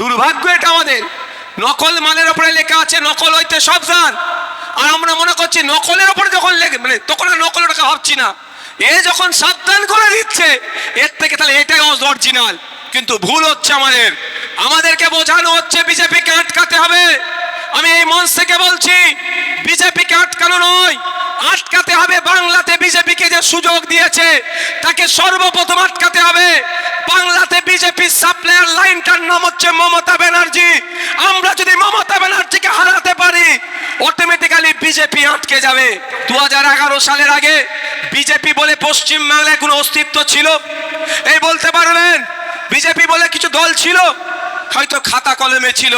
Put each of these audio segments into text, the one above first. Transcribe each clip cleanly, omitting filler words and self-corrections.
দুর্ভাগ্য এটা আমাদের। নকল মালের উপরে লেখা আছে নকল হইতে সাবধান, আর আমরা মনে করছি নকলের উপরে যখন লেখে মানে তখন নকলের কথা ভাবছি না। এ যখন সাবধান করে দিচ্ছে এর থেকে তাহলে এটাই অরিজিনাল। কিন্তু ভুল হচ্ছে আমাদেরকে বোঝানো হচ্ছে বিজেপিকে আটকাতে হবে। আমি এই মঞ্চ থেকে বলছি বিজেপিকে আটকানো নয়, আটকাতে হবে বাংলাতে বিজেপিকে যে সুযোগ দিয়েছে তাকে সর্বপ্রথম আটকাতে হবে। বাংলাতে বিজেপি সাপ্লায়ার লাইনটার নাম হচ্ছে মমতা ব্যানার্জি। আমরা যদি মমতা ব্যানার্জিকে হারাতে পারি অটোমেটিক্যালি বিজেপি আটকে যাবে। 2011 সালের আগে বিজেপি বলে পশ্চিম বাংলায় কোনো অস্তিত্ব ছিল? এই বলতে পারবেন বিজেপি বলে কিছু দল ছিল? হয়তো খাতা কলমে ছিল,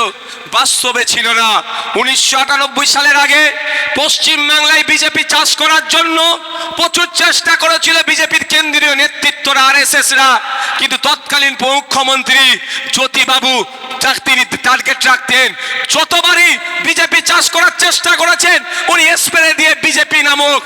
বাস্তবে ছিল না। 1998 সালের আগে পশ্চিম বাংলায় বিজেপি চাষ করার জন্য প্রচুর চেষ্টা করেছিল বিজেপির কেন্দ্রীয় নেতৃত্বরা, আরএসএসরা। কিন্তু তৎকালীন মুখ্যমন্ত্রী জ্যোতিবাবু তিনি টার্গেট রাখতেন, যতবারই বিজেপি চাষ করার চেষ্টা করেছেন উনি স্প্রে দিয়ে বিজেপি নামক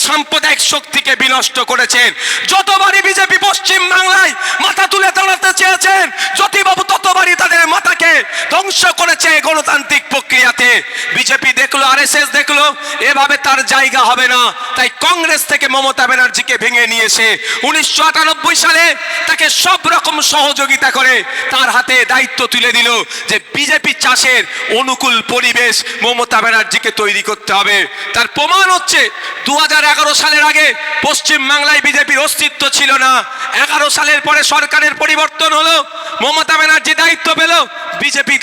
সাম্প্রদায়িক শক্তিকে বিনষ্ট করেছেন। যতবারই বিজেপি পশ্চিম বাংলায় মাথা তুলে দাঁড়াতে চেয়েছেন জ্যোতিবাবু ততবারই তাদের মাথাকে ধ্বংস করেছে গণতান্ত্রিক প্রক্রিয়াতে। বিজেপি দেখলো, আরএসএস দেখলো এভাবে তার জায়গা হবে না, তাই কংগ্রেস থেকে মমতা ব্যানার্জিকে ভেঙে নিয়ে এসে 1998 সালে তাকে সব রকম সহযোগিতা করে তার হাতে দায়িত্ব তুলে দিল যে বিজেপি চাষের অনুকূল পরিবেশ মমতা ব্যানার্জিকে তৈরি করতে হবে। তার প্রমাণ হচ্ছে 2011 সালের আগে পশ্চিম বাংলায় বিজেপির অস্তিত্ব ছিল না। 11 সালের পরে সরকারের পরিবর্তন হলো, মমতা ব্যানার্জি দায়িত্ব পেল, বিজেপি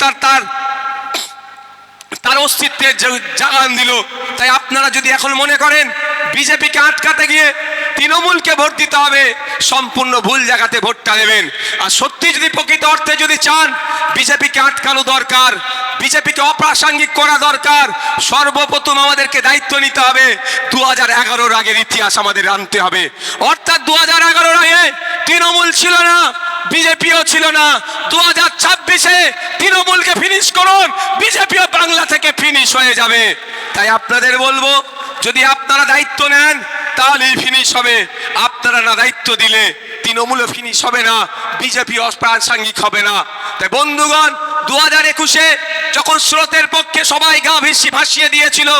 তার অস্তিত্বের জাগান দিল। তাই আপনারা যদি এখন মনে করেন বিজেপিকে আটকাতে গিয়ে তৃণমূলকে ভোট দিতে হবে, সম্পূর্ণ ভুল জায়গাতে ভোটটা দেবেন। আর সত্যি যদি প্রকৃত অর্থে যদি চান বিজেপিকে আটকানো দরকার, বিজেপিকে অপ্রাসঙ্গিক করা দরকার, সর্বপ্রথম আমাদেরকে দায়িত্ব নিতে হবে 2011 আগের ইতিহাস আমাদের আনতে হবে। অর্থাৎ 2011 আগে তৃণমূল ছিল না, বিজেপিও ছিল না। 2026-এ তৃণমূলকে ফিনিশ করুন, বিজেপিও বাংলা থেকে ফিনিশ হয়ে যাবে। তাই আপনাদের বলবো যদি আপনারা দায়িত্ব নেন তাহলেই ফিনিশ হবে। আপনারা না দায়িত্ব দিলে তৃণমূলও ফিনিশ হবে না, বিজেপি অপ্রাসঙ্গিক হবে না। তাই বন্ধুগণ 2021-এ যখন স্রোতের পক্ষে সবাই গা ভাসিয়ে দিয়েছিল,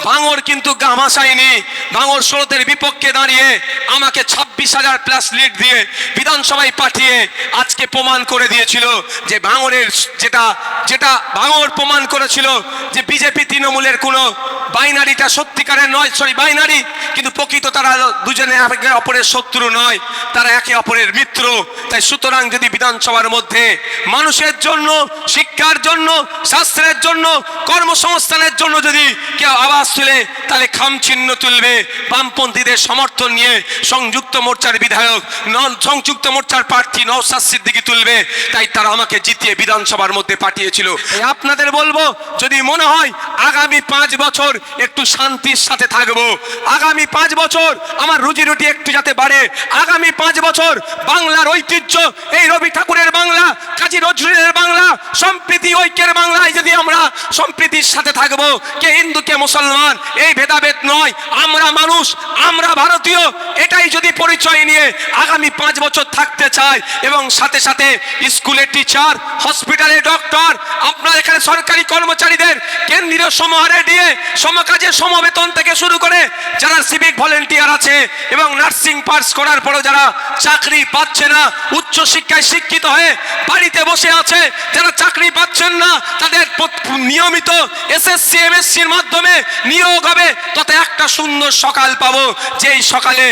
ভাঙর কিন্তু গা ভাসায়নি। ভাঙর স্রোতের বিপক্ষে দাঁড়িয়ে আমাকে 26,000+ লিড দিয়ে বিধানসভায় পাঠিয়ে আজকে প্রমাণ করে দিয়েছিল যে ভাঙরের যেটা ভাঙর প্রমাণ করেছিল যে বিজেপি তৃণমূলের কোনো বাইনারিটা সত্যিকারের নয়, বাইনারি কিন্তু প্রকৃত তারা দুজনে একে অপরের শত্রু নয়, তারা একে অপরের মিত্র। তাই সুতরাং যদি বিধানসভার মধ্যে মানুষের জন্য, শিক্ষার জন্য, শাস্ত্রের জন্য, কর্মসংস্থানের জন্য যদি কেউ আওয়াজ তুলে তাহলে খাম চিহ্ন তুলবে। বামপন্থীদের সমর্থন নিয়ে সংযুক্ত মোর্চার বিধায়ক সংযুক্ত মোর্চার প্রার্থী নওশাদ সিদ্দিকী তুলবে। তাই তারা আমাকে জিতিয়ে বিধানসভার মধ্যে পাঠিয়েছিল। আপনাদের বলবো যদি মনে হয় আগামী 5 বছর একটু শান্তির সাথে থাকবো, আগামী 5 বছর আমার রুজি রুটি একটু যাতে বাড়ে, আগামী 5 বছর বাংলার ঐতিহ্য এই রবি ঠাকুরের বাংলা, কাজী নজরুলের বাংলা, সম্প্রীতি ঐক্যের বাংলায় যদি আমরা সম্প্রীতির সাথে থাকবো, কে হিন্দু কে মুসলমান এই ভেদাভেদ নয়, আমরা মানুষ, আমরা ভারতীয়, এটাই যদি পরিচয় নিয়ে আগামী 5 বছর থাকতে চাই এবং সাথে সাথে স্কুলের টিচার, হসপিটালের ডক্টর, আপনার এখানে সরকারি কর্মচারীদের কেন্দ্রীয় সমাহারে দিয়ে সমকাজের সমবেতন থেকে শুরু করে যারা সিভিক ভলেন্টিয়ার আছে এবং নার্সিং পাস করার পরও যারা চাকরি পাচ্ছে না, উচ্চ শিক্ষায় শিক্ষিত হয়ে বাড়িতে বসে আছে, যারা চাকরি পাচ্ছেন না তাদের নিয়মিত এসএসসি এমএসসির মাধ্যমে নিয়োগ হবে, তবে একটা সুন্দর সকাল পাবো যেই সকালে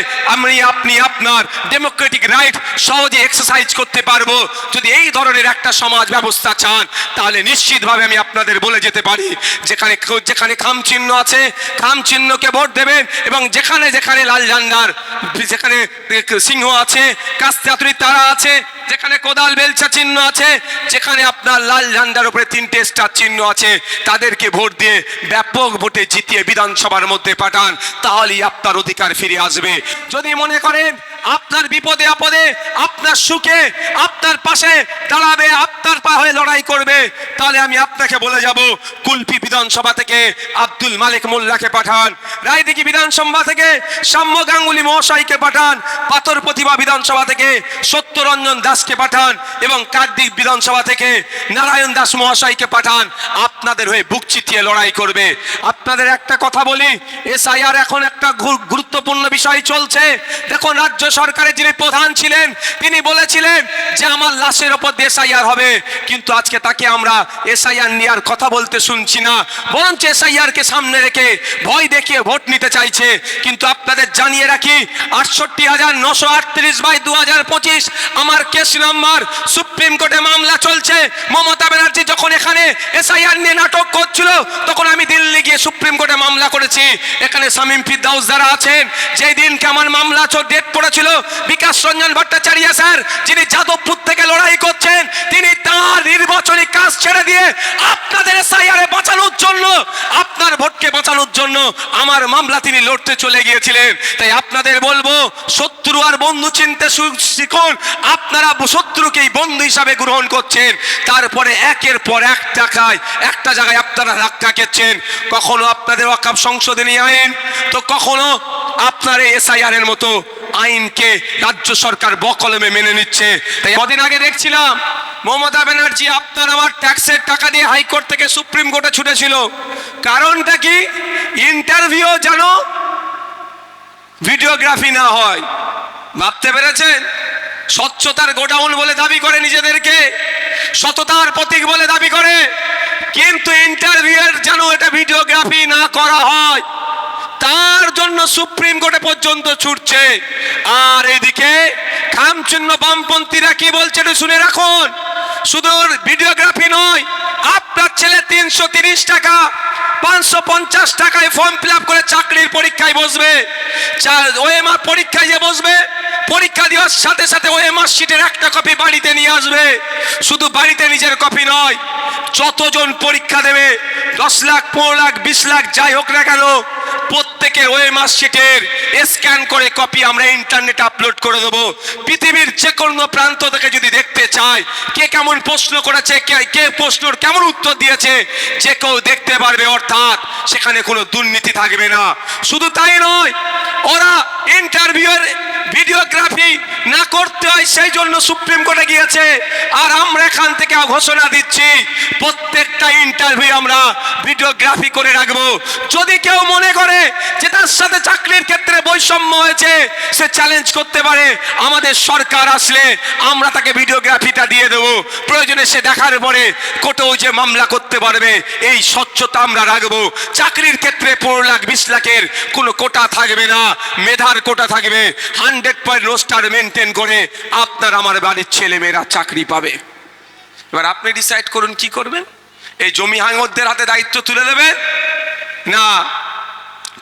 আপনি আপনার ডেমোক্রেটিক রাইট সহজে এক্সারসাইজ করতে পারবো। যদি এই ধরনের একটা সমাজ ব্যবস্থা চান তাহলে নিশ্চিতভাবে আমি আপনাদের বলে যেতে পারি যেখানে যেখানে খাম চিহ্ন আছে খাম চিহ্নকে ভোট দেবেন, এবং যেখানে যেখানে লাল ঝান্ডার, যেখানে সিংহ আছে, কাস্তাতুরি তারা আছে, যেখানে কোদাল বেলচা চিহ্ন আছে, যেখানে আপনার লাল ঝান্ডার উপরে 3টে স্টার চিহ্ন আছে, তাদেরকে ভোট দিয়ে ব্যাপক ভোটে জিতিয়ে বিধানসভার মধ্যে পাঠান, তাহলেই আপনার অধিকার ফিরে আসবে। যদি মনে করেন আপনার বিপদে আপদে, আপনার সুখে আপনার পাশে দাঁড়াবে, আপনার পা হয়ে লড়াই করবে, তাহলে আমি আপনাকে বলে যাব, কুলপি বিধানসভা থেকে আব্দুল মালিক মোল্লাকে পাঠান, রায়দিঘি বিধানসভা থেকে সাম্য গাঙ্গুলি মহাশয়কে পাঠান, পাথর প্রতিভা বিধানসভা থেকে সত্যরঞ্জন দাসকে পাঠান এবং কাকদ্বীপ বিধানসভা থেকে নারায়ণ দাস মহাশয়কে পাঠান, আপনাদের হয়ে বুক চিতিয়ে লড়াই করবে। আপনাদের একটা কথা বলি, এসআইআর এখন একটা গুরুত্বপূর্ণ বিষয় চলছে। দেখুন, রাজ্য সরকারের যিনি প্রধান ছিলেন তিনি বলেছিলেন যে আমার লাশের ওপর এসআইআর হবে, কিন্তু আজকে তাকে আমরা এসআইআর নেওয়ার কথা বলতে শুনছি না, বরঞ্চ এসআইআর কে সামনে রেখে ভয় দেখিয়ে ভোট নিতে চাইছে। কিন্তু আপনাদের জানিয়ে রাখি, 68,938/2025 আমার কেস নাম্বার, সুপ্রিম কোর্টে মামলা চলছে। মমতা ব্যানার্জি যখন এখানে এসআইআর নিয়ে নাটক করছিল তখন আমি দিল্লি গিয়ে সুপ্রিম কোর্টে মামলা করেছি। এখানে শামীম ফিরদাউস যারা আছেন, যেই দিনকে আমার মামলা ডেট পড়েছিল, বিকাশ রঞ্জন ভট্টাচার্য স্যার যিনি যাদবপুর থেকে লড়াই করছেন, তিনি তার নির্বাচনী কাজ ছেড়ে দিয়ে আপনাদের এসআইআর বাঁচানোর জন্য, আপনার ভোটকে বাঁচানোর জন্য আমার মামলা তিনি লড়তে চলে গিয়েছিলেন। তাই আপনাদের বলবো, শত্রু আর বন্ধু চিনতে শিখুন। আপনারা শত্রুকেই বন্ধু হিসাবে গ্রহণ করছেন, তারপরে একের পর একটা জায়গায় আপনারা রাখছেন। কখনো আপনাদের ওয়াকফ সংশোধনী আইন, তো কখনো আপনার এসআইআর এর মতো আইনকে রাজ্য সরকার বকলমে মেনে নিচ্ছে। তাই কদিন আগে দেখছিলাম মমতা ব্যানার্জি আপনার আমার ট্যাক্সের টাকা দিয়ে হাইকোর্ট থেকে সুপ্রিম কোর্টে ছুটেছিল। কারণটা কি? ইন্টারভিউ যেন ভিডিওগ্রাফি না হয়। ভাবতে পেরেছেন? স্বচ্ছতার গোডাউন বলে দাবি করে নিজেদেরকে, সততার প্রতীক বলে দাবি করে, কিন্তু ইন্টারভিউয়ের যেন এটা ভিডিওগ্রাফি না করা হয় তার জন্য সুপ্রিম কোর্টে পর্যন্ত ছুটছে। আর এদিকে খামচিহ্ন বামপন্থীরা কি বলছে শুনে রাখুন, শুধু ভিডিওগ্রাফি নয়, আপনার ছেলে 330 টাকা 550 টাকায় ফর্ম ফিল আপ করে চাকরির পরীক্ষায় বসবে। ওএমআর পরীক্ষায় যে বসবে, পরীক্ষা দেওয়ার সাথে সাথে ওএমআর শিটের একটা কপি বাড়িতে নিয়ে আসবে। শুধু বাড়িতে নিজের কপি নয়, যতজন পরীক্ষা দেবে 10 লাখ 15 লাখ 20 লাখ যাই হোক না কেন, প্রত্যেকের ওএমআর শিটের স্ক্যান করে কপি আমরা ইন্টারনেটে আপলোড করে দেবো। পৃথিবীর যে কোনো প্রান্ত থেকে যদি দেখতে চায় কে কেমন প্রশ্ন করেছে, কে প্রশ্নের কেমন উত্তর দিয়েছে, যে কেউ দেখতে পারবে। অর্থাৎ সেখানে কোনো দুর্নীতি থাকবে না। শুধু তাই নয়, ওরা ইন্টারভিউয়ের ভিডিওগ্রাফি না করতে হয় সেই জন্য সুপ্রিম কোর্টে গিয়েছে। আর আমরা এখান থেকে ঘোষণা দিচ্ছি, প্রত্যেকটা ইন্টারভিউ আমরা ভিডিওগ্রাফি করে রাখবো। যদি কেউ মনে করে যে তার সাথে চাকরির ক্ষেত্রে বৈষম্য হয়েছে, সে চ্যালেঞ্জ করতে পারে। আমাদের সরকার আসলে আমরা তাকে ভিডিওগ্রাফিটা দিয়ে দেবো। প্রয়োজনে সে দেখার পরে কোর্টেও যে মামলা করতে পারবে। এই স্বচ্ছতা আমরা রাখবো। চাকরির ক্ষেত্রে 15 লাখ 20 লাখের কোনো কোটা থাকবে না, মেধার কোটা থাকবে। 100% রোস্টার মেনটেন করে আপনার আমার বাড়ির ছেলেমেয়েরা চাকরি পাবে। এবার আপনি ডিসাইড করুন কি করবেন। এই জমি হাঙ্গরদের হাতে দায়িত্ব তুলে দেবেন, না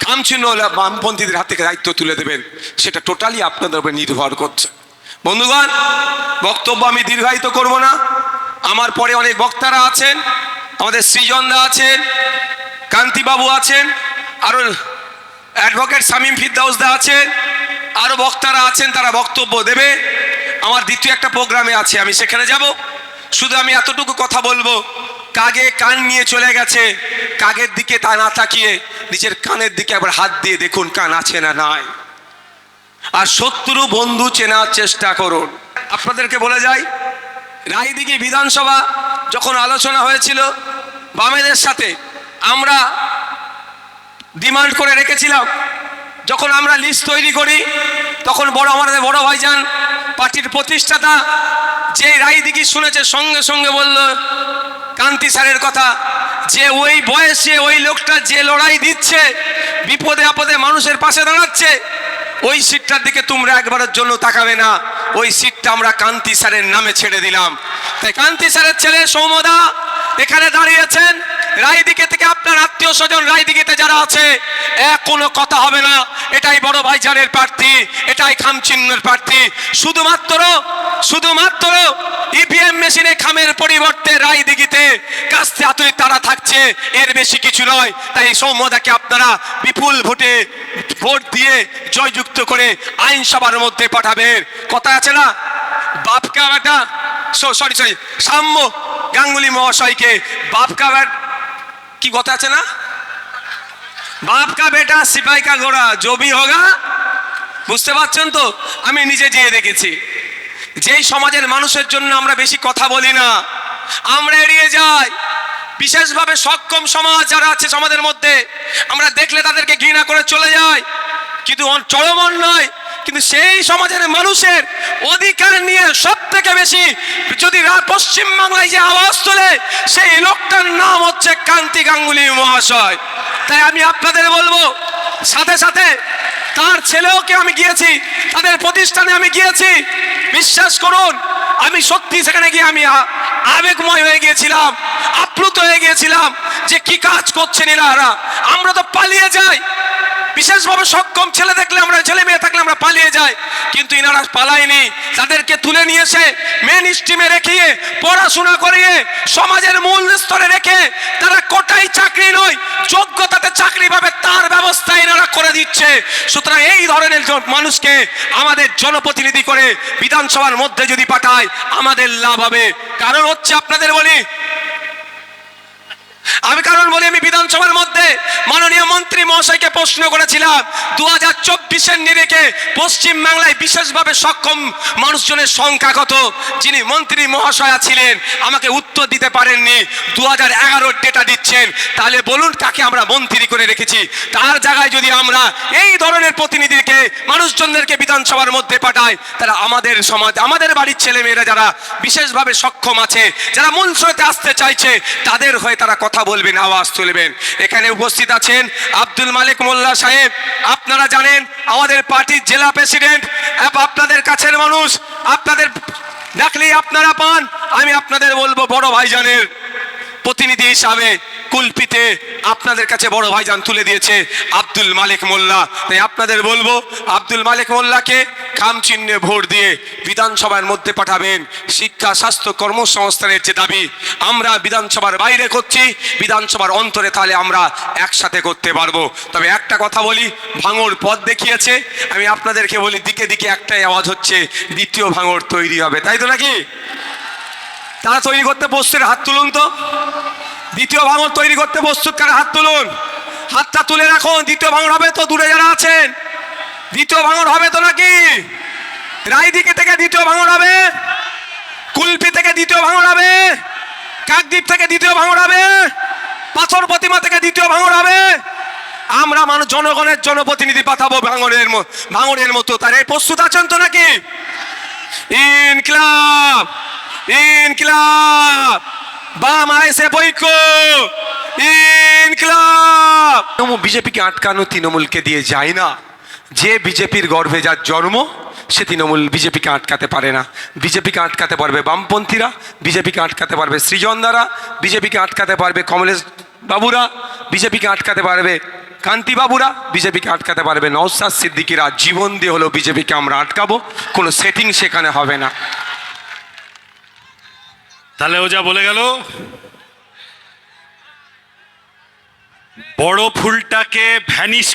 খামচিহ্ন বামপন্থীদের হাতে দায়িত্ব তুলে দেবেন, সেটা টোটালি আপনাদের উপর নির্ভর করছে। বন্ধুগণ, বক্তব্য আমি দীর্ঘায়িত করব না। আমার পরে অনেক বক্তারা আছেন, আমাদের সৃজনদা আছেন, কান্তিবাবু আছেন, আরো অ্যাডভোকেট শামীম ফিরদাউসদা আছেন, আরো বক্তারা আছেন, তারা বক্তব্য দেবে। আমার দ্বিতীয় একটা প্রোগ্রামে আছে, আমি সেখানে যাব। শুধু আমি এতটুকু কথা বলবো, কাগে কান নিয়ে চলে গেছে, কাগের দিকে তা না তাকিয়ে নিজের কানের দিকে আবার হাত দিয়ে দেখুন কান আছে না নাই। আর শত্রু বন্ধু চেনার চেষ্টা করুন। আপনাদেরকে বলে যাই, রায়দিঘি বিধানসভা যখন আলোচনা হয়েছিল বামেদের সাথে, আমরা ডিমান্ড করে রেখেছিলাম, যখন আমরা লিস্ট তৈরি করি তখন আমাদের বড় ভাইজান পার্টির প্রতিষ্ঠাতা যে রায়দিঘি শুনেছে সঙ্গে সঙ্গে বলল কান্তি স্যারের কথা, যে ওই বয়সে ওই লোকটা যে লড়াই দিচ্ছে, বিপদে আপদে মানুষের পাশে দাঁড়াচ্ছে, ওই সিটটার দিকে তোমরা একবারের জন্য তাকাবে না। ওই সিটটা আমরা কান্তি স্যারের নামে ছেড়ে দিলাম। তাই কান্তি স্যারের ছেলে সৌমদা এখানে দাঁড়িয়েছেন। রায়দিঘি থেকে আপনার আত্মীয় স্বজন রায়দিঘিতে যারা আছে, কোনো কথা হবে না। এটাই বড় ভাইজানের প্রার্থী, এটাই খামচিহ্নের প্রার্থী। শুধুমাত্র ইভিএম মেশিনে খামের পরিবর্তে রায়দিঘিতে কাস্তে হাতুড়ি তারা থাকছে, এর বেশি কিছু নয়। তাই সৌম্যদাকে আপনারা বিপুল ভোটে ভোট দিয়ে জয়যুক্ত করে আইনসভার মধ্যে পাঠাবেন। কথা আছে না, বাপকা বেটা, সরি সাম্য গাঙ্গুলি মহাশয়কে বাপকা বেটা, কি কথা আছে না, বাপ কা বেটা সিপাही का ঘোড়া जो भी होगा, বুঝতে পারছেন তো? আমি নিজে যেয়ে দেখেছি। যেই সমাজের মানুষের জন্য আমরা বেশি কথা বলি না, আমরা এড়িয়ে যাই, বিশেষভাবে সক্ষম সমাজ যারা আছে সমাজের মধ্যে, আমরা দেখলে তাদেরকে ঘৃণা করে চলে যাই, কিন্তু চরম অন্যায়। কিন্তু সেই সমাজের মানুষের অধিকার নিয়ে সব থেকে বেশি যদি পশ্চিম বাংলায় যে আওয়াজ তোলে, সেই লোকটার নাম হচ্ছে কান্তি গাঙ্গুলি মহাশয়। তাই আমি আপনাদের বলবো, সাথে সাথে তার ছেলেওকে আমি গিয়েছি, তাদের প্রতিষ্ঠানে আমি গিয়েছি, বিশ্বাস করুন আমি সত্যি সেখানে গিয়ে আমি আবেগময় হয়ে গিয়েছিলাম, আপ্লুত হয়ে গিয়েছিলাম যে কি কাজ করছেন এনারা। আমরা তো পালিয়ে যাই, বিশেষভাবে সক্ষম ছেলে দেখলে আমরা, ছেলে মেয়ে থাকলে আমরা পালিয়ে যাই, কিন্তু ইনারা পালায়নি। তাদেরকে তুলে নিয়ে এসে মেন স্ট্রিমে রেখে পড়াশোনা করিয়ে সমাজের মূল স্তরে রেখে তারা কোটাই চাকরি নয়, যোগ্যতাতে চাকরি পাবে তার ব্যবস্থা এনারা করে দিচ্ছে। সুতরাং এই ধরনের মানুষকে আমাদের জনপ্রতিনিধি করে বিধানসভার মধ্যে যদি পাঠায় আমাদের লাভ হবে। কারণ হচ্ছে আপনাদের বলি, আমি আমি বিধানসভার মধ্যে মাননীয় মন্ত্রী মহাশয়কে প্রশ্ন করেছিলাম 2024-এর নিরিখে পশ্চিম বাংলায় বিশেষভাবে সক্ষম মানুষজনের সংখ্যা কত। যিনি মন্ত্রী মহাশয় ছিলেন আমাকে উত্তর দিতে পারেননি, 2011-র ডেটা দিচ্ছেন। তাহলে বলুন কাকে আমরা মন্ত্রী করে রেখেছি? তার জায়গায় যদি আমরা এই ধরনের প্রতিনিধিকে, মানুষজনদেরকে বিধানসভার মধ্যে পাঠাই, তারা আমাদের সমাজ, আমাদের বাড়ির ছেলেমেয়েরা যারা বিশেষভাবে সক্ষম আছে, যারা মূল স্রোতে আসতে চাইছে, তাদের হয়ে তারা কথা বলবেন, আওয়াজ তুলবেন। এখানে উপস্থিত আছেন আব্দুল মালিক মোল্লা সাহেব, আপনারা জানেন আমাদের পার্টির জেলা প্রেসিডেন্ট, আপনাদের কাছের মানুষ, আপনাদের ডাকলেই আপনারা পান। আমি আপনাদের বলবো বড় ভাইজানের প্রতিনিধি হিসাবে কুলপিতে আপনাদের কাছে বড় ভাইজান তুলে দিয়েছে আব্দুল মালিক মোল্লা। তাই আপনাদের বলবো আব্দুল মালিক মোল্লাকে খাম চিহ্নে ভোট দিয়ে বিধানসভার মধ্যে পাঠাবেন। শিক্ষা, স্বাস্থ্য, কর্মসংস্থানের যে দাবি আমরা বিধানসভার বাইরে করছি, বিধানসভার অন্তরে তাহলে আমরা একসাথে করতে পারবো। তবে একটা কথা বলি, ভাঙড় পথ দেখিয়েছে, আমি আপনাদেরকে বলি দিকে দিকে একটাই আওয়াজ হচ্ছে, দ্বিতীয় ভাঙড় তৈরি হবে, তাই তো নাকি? তারা তৈরি করতে প্রস্তুত, হাত তুলুন তো। দ্বিতীয় ভাঙড় তৈরি করতে প্রস্তুত কারা? হাত তুলুন, হাতটা তুলে রাখুন। দ্বিতীয় ভাঙড় হবে তো? দূরে যারা আছেন, দ্বিতীয় ভাঙড় হবে তো নাকি? রায়দিকে থেকে দ্বিতীয় ভাঙড় হবে, কুলপি থেকে দ্বিতীয় ভাঙড় হবে, কাকদ্বীপ থেকে দ্বিতীয় ভাঙড় হবে, পাথর প্রতিমা থেকে দ্বিতীয় ভাঙড় হবে। আমরা মানুষ, জনগণের জনপ্রতিনিধি পাঠাবো ভাঙড়ের মতো। তার এই প্রস্তুত আছেন তো নাকি? ইনকিলাব, ইনকিলাব, বাম আইসে বৈক্য, ইনকিলাব। বিজেপিকে আটকানো তৃণমূলকে দিয়ে যায় না। যে বিজেপির গর্ভে যার জন্ম, সে তৃণমূল বিজেপিকে আটকাতে পারে না। বিজেপিকে আটকাতে পারবে বামপন্থীরা, বিজেপিকে আটকাতে পারবে সৃজনদারা, বিজেপিকে আটকাতে পারবে কমলেশ বাবুরা, বিজেপিকে আটকাতে পারবে কান্তি বাবুরা, বিজেপিকে আটকাতে পারবে নওশাদ সিদ্দিকীরা। জীবন দিয়ে হলো বিজেপিকে আমরা আটকাবো, কোনো সেটিং সেখানে হবে না। তাহলে ও যা বলে গেল, বড় ফুলটাকে ভ্যানিশ